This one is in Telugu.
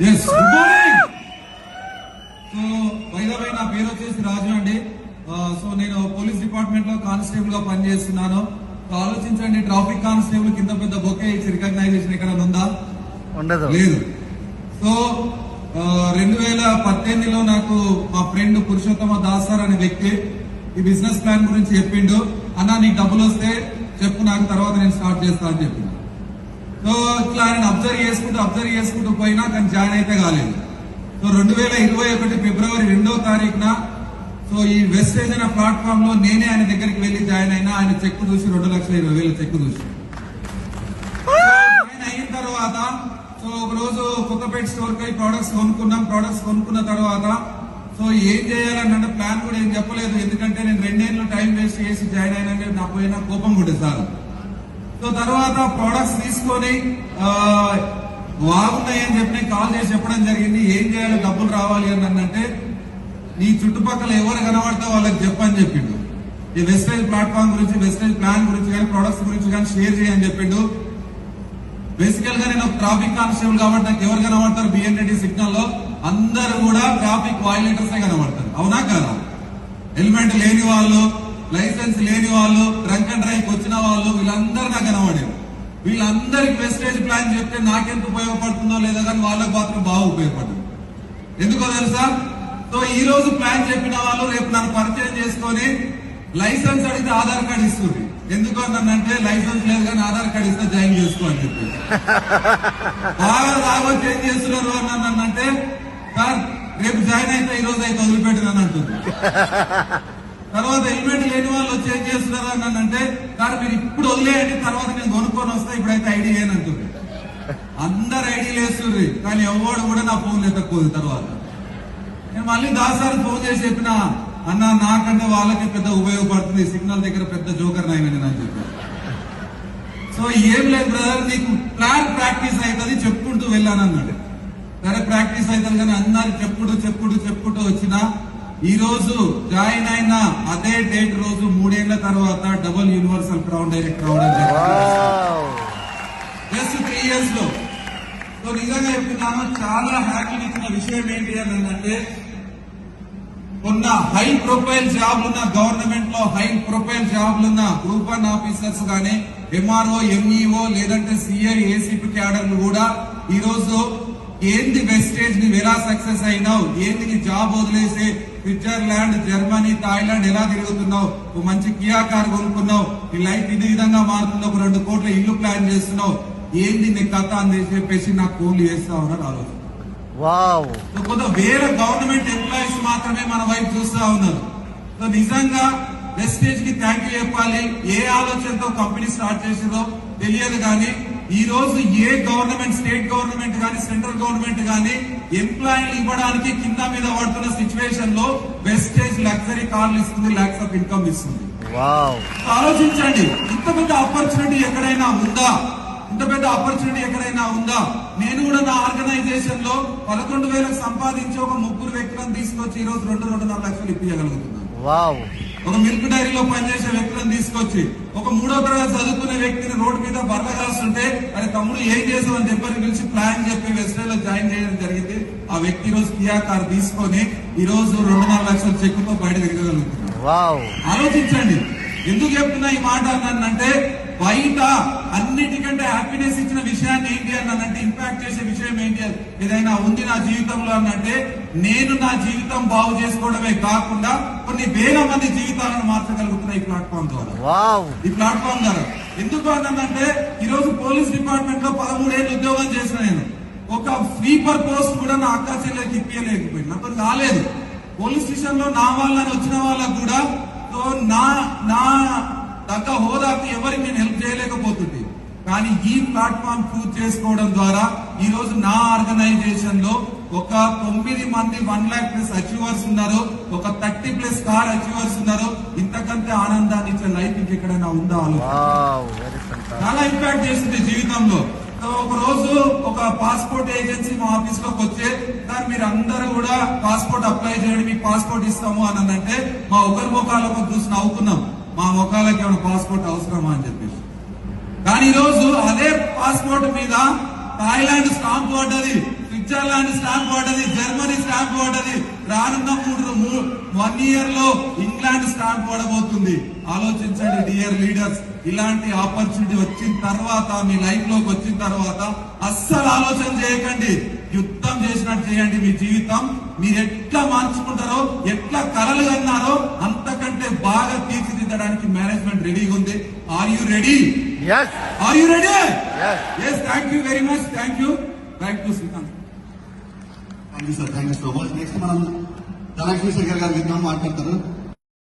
Yes good morning. సో వైదవై నా పేరు వచ్చేసి రాజు అండి. సో నేను పోలీస్ డిపార్ట్మెంట్ లో కానిస్టేబుల్ గా పనిచేస్తున్నాను. సో ఆలోచించండి, ట్రాఫిక్ కానిస్టేబుల్ కింద పెద్ద బొకే ఇచ్చి రికగ్నైజేషన్ ఎక్కడ ఉందా? ఉండదు, లేదు. సో 2018లో నాకు మా ఫ్రెండ్ పురుషోత్తమ దాస్ సార్ అనే వ్యక్తి ఈ బిజినెస్ ప్లాన్ గురించి చెప్పిండు. అన్న నీకు డబ్బులు వస్తే చెప్పు, నాకు తర్వాత నేను స్టార్ట్ చేస్తా అని చెప్పిండు. సో ఇట్లా ఆయన అబ్జర్వ్ చేసుకుంటూ పోయినా కానీ జాయిన్ అయితే కాలేదు. సో 2021 ఫిబ్రవరి 2వ తారీఖున సో ఈ వెస్టేజ్ అనే ప్లాట్ఫామ్ లో నేనే ఆయన దగ్గరికి వెళ్లి జాయిన్ అయినా. ఆయన చెక్ చూసి 2,20,000 చెక్ చూసి జాయిన్ అయిన తర్వాత సో ఒక రోజు కొత్తపేట స్టోర్ కి ప్రొడక్ట్స్ కొనుక్కున్న తర్వాత సో ఏం చేయాలని ప్లాన్ కూడా ఏం చెప్పలేదు. ఎందుకంటే నేను 2 ఏళ్ళు టైం వేస్ట్ చేసి జాయిన్ అయినా నా పోయినా కోపం కూడా సార్. సో తర్వాత ప్రొడక్ట్స్ తీసుకొని బాగున్నాయని చెప్పి కాల్ చేసి చెప్పడం జరిగింది. ఏం చేయాలి, డబ్బులు రావాలి అని అంటే నీ చుట్టుపక్కల ఎవరు కనబడితే వాళ్ళకి చెప్పని చెప్పిండు. ఈ వెస్టేజ్ ప్లాట్ఫామ్ గురించి, వెస్టేజ్ ప్లాన్ గురించి కానీ, ప్రొడక్ట్స్ గురించి కానీ షేర్ చేయని చెప్పిండు. బేసికల్ గా నేను ట్రాఫిక్ కానిస్టేబుల్ కాబట్టి నాకు ఎవరు కనబడతారు? బిఎన్రెడ్డి సిగ్నల్ లో అందరు కూడా ట్రాఫిక్ వైలేటర్స్ కనబడతారు, అవునా కదా? హెల్మెట్ లేని వాళ్ళు, లైసెన్స్ లేని వాళ్ళు, డ్రంక్ అండ్ డ్రైవ్ వచ్చిన వాళ్ళు, వీళ్ళందరూ నాకు కనబడారు. వీళ్ళందరికి వెస్టేజ్ ప్లాన్ చెప్తే నాకెంత ఉపయోగపడుతుందో లేదో కానీ వాళ్ళకి మాత్రం బాగా ఉపయోగపడుతుంది. ఎందుకో తెలుసా? సో ఈ రోజు ప్లాన్ చెప్పిన వాళ్ళు రేపు నన్ను పరిచయం చేసుకొని లైసెన్స్ అడిగితే ఆధార్ కార్డు ఇస్తుంది. ఎందుకు అన్నంటే లైసెన్స్ లేదు కానీ ఆధార్ కార్డు ఇస్తే జాయిన్ చేసుకో అని చెప్పి బాగా చేంజ్ చేస్తున్నారు అన్నంటే సార్ రేపు జాయిన్ అయితే ఈ రోజు అయితే వదిలిపెట్టినని అంటుంది. తర్వాత హెల్మెట్ లేని వాళ్ళు వచ్చి ఏం చేస్తున్నారు అన్నంటే సార్ మీరు ఇప్పుడు వదిలేయండి, తర్వాత నేను కొనుక్కొని వస్తా, ఇప్పుడైతే ఐడి అని అంటుంది. అందరు ఐడీలు వేస్తుంది కానీ ఎవడు కూడా నా ఫోన్ ఎత్తకపోదు. తర్వాత నేను మళ్ళీ దాసారి ఫోన్ చేసి చెప్పిన, అన్న నాకంటే వాళ్ళకి పెద్ద ఉపయోగపడుతుంది, సిగ్నల్ దగ్గర పెద్ద జోకర్ నాయనని అని చెప్పి. సో ఏం లేదు బ్రదర్, నీకు ప్లాన్ ప్రాక్టీస్ అవుతుంది చెప్పుకుంటూ వెళ్ళానన్నాడు. సరే ప్రాక్టీస్ అవుతుంది కానీ అందరు చెప్పుకుంటూ వచ్చిన ఈ రోజు జాయిన్ అయిన అదే డేట్ రోజు 3 ఏళ్ల తర్వాత డబుల్ యూనివర్సల్ క్రౌన్ డైరెక్టర్ అవడం జస్ట్ 3 years లో. సో నిజంగా చెప్తున్నాను, చాలా హ్యాపీ ఇచ్చిన విషయం ఏంటి అని అంటే ఉన్న హై ప్రొఫైల్ జాబ్లున్న గవర్నమెంట్ లో హై ప్రొఫైల్ జాబ్లున్న గ్రూప్ 1 ఆఫీసర్స్ గానీ, ఎంఆర్ఓ, ఎంఈఓ లేదంటే సిఐ, ఏసీపీ క్యాడర్లు కూడా ఈ రోజు ఏంది వెస్టేజ్ ని ఎలా సక్సెస్ అయినావు, ఏంది నీ జాబ్ వదిలేసి స్విట్జర్లాండ్, జర్మనీ, థాయిలాండ్ ఎలా తిరుగుతున్నావు, ఒక మంచి కియా కార్ కొనుక్కున్నావు, నీ లైఫ్ ఇది విధంగా మారుతుంది, ఒక 2 కోట్ల ఇల్లు ప్లాన్ చేస్తున్నావు, ఏంది నీ కథ అని చెప్పేసి నాకు ఫోన్లు చేస్తా ఉన్నారు ఆలోచన. కొంత వేరే గవర్నమెంట్ ఎంప్లాయీస్ మాత్రమే మన వైపు చూస్తా ఉన్నారు. సో నిజంగా వెస్టేజ్ కి థ్యాంక్ యూ చెప్పాలి. ఏ ఆలోచనతో కంపెనీ స్టార్ట్ చేసిందో తెలియదు కానీ ఈ రోజు ఏ గవర్నమెంట్, స్టేట్ గవర్నమెంట్ గానీ, సెంట్రల్ గవర్నమెంట్ గానీ ఎంప్లాయీలు ఇవ్వడానికి కింద మీద పడుతున్న సిచ్యువేషన్ లో వెస్టేజ్ లగ్జరీ కార్లు ఇస్తుంది, లాక్స్ ఆఫ్ ఇన్కమ్ ఇస్తుంది. ఆలోచించండి, ఇంత పెద్ద ఆపర్చునిటీ ఎక్కడైనా ఉందా? నేను కూడా నా ఆర్గనైజేషన్ లో 11,000 సంపాదించి ఒక 3 వ్యక్తులను తీసుకొచ్చి ఈ రోజు 2-2.5 లక్షలు ఇప్పించగలుగుతున్నాను. ఒక మిల్క్ డైరీలో పనిచేసే వ్యక్తులను తీసుకొచ్చి ఒక 3వ తరగతి చదువుకునే వ్యక్తిని రోడ్డు మీద బర్రగాస్తుంటే అది తమ్ముడు ఏం చేసామని చెప్పని పిలిచి ప్లాన్ చెప్పి వెస్టేజ్ లో జాయిన్ చేయడం జరిగింది. ఆ వ్యక్తి ఈ రోజు కియా కార్ తీసుకొని ఈ రోజు 2-4 లక్షల చెక్కుతో బయట తిరగగలుగుతున్నారు. ఆలోచించండి, ఎందుకు చెప్తున్నా ఈ మాట అన్నానంటే బయట అన్నిటికంటే హ్యాపీనెస్ ఇచ్చిన విషయాన్ని ఏంటి అన్నానంటే, ఇంపాక్ట్ చేసే విషయం ఏంటి ఏదైనా ఉంది నా జీవితంలో అన్నంటే నేను నా జీవితం బాగు చేసుకోవడమే కాకుండా కొన్ని వేల మంది జీవితాలను మార్చగలుగుతున్నా ఈ ప్లాట్ఫామ్ ద్వారా. ఎందుకు అన్నానంటే ఈ రోజు పోలీస్ డిపార్ట్మెంట్ లో 13 ఏళ్ళు ఉద్యోగం చేసిన నేను ఒక స్వీపర్ పోస్ట్ కూడా నా అక్క చెల్లెకి ఇప్పించలేకపోయింది, నాతో కాలేదు. పోలీస్ స్టేషన్ లో నా వాళ్ళని వచ్చిన వాళ్ళకు కూడా నా తగ్గ హోదాకి ఎవరికి నేను హెల్ప్ చేయలేకపోతుంది. కానీ ఈ ప్లాట్ఫామ్ చూజ్ చేసుకోవడం ద్వారా ఈ రోజు నా ఆర్గనైజేషన్ లో ఒక 9 మంది 1 lakh ప్లస్ అచీవర్స్ ఉన్నారు, ఒక 30+ కార్ అచీవర్స్ ఉన్నారు. ఇంతకంటే ఆనందాన్ని ఇచ్చే లైఫ్ ఇంకెక్కడైనా ఉందా? చాలా ఇంపాక్ట్ చేసింది జీవితంలో. ఒక రోజు ఒక పాస్పోర్ట్ ఏజెన్సీ మా ఆఫీస్ లోకి వచ్చే, సార్ మీరు అందరూ కూడా పాస్పోర్ట్ అప్లై చేయండి, మీకు పాస్పోర్ట్ ఇస్తాము అని అంటే మా ఒకరి ముఖాలకు చూసి నవ్వుకున్నాం, మా ముఖాలకి ఏమైనా పాస్పోర్ట్ అవసరమా అని చెప్పేసి. కానీ ఈ రోజు అదే పాస్పోర్ట్ మీద థాయిలాండ్ స్టాంప్ పడ్డది, స్విట్జర్లాండ్ స్టాంప్ పడ్డది, జర్మనీ స్టాంప్ పడ్డది, రానున్న 1 year లో ఇంగ్లాండ్ స్టాంప్ పడబోతుంది. ఆలోచించండి డియర్ లీడర్స్, ఇలాంటి ఆపర్చునిటీ వచ్చిన తర్వాత, మీ లైఫ్ లోకి వచ్చిన తర్వాత అస్సలు ఆలోచన చేయకండి, యుద్ధం చేసినట్టు చేయండి. మీ జీవితం మీరు ఎట్లా మార్చుకుంటారో, ఎట్లా కలలు కన్నారో అంతకంటే బాగా తీర్చిదిద్దడానికి మేనేజ్మెంట్ రెడీగా ఉంది. Are you ready? Are you ready? Yes. Thank you very much. Thank you Srikanth. Thank you sir, thank you so much. Next మనం ధనలక్ష్మి శేఖర్ గారు విద్దాం మాట్లాడతారు.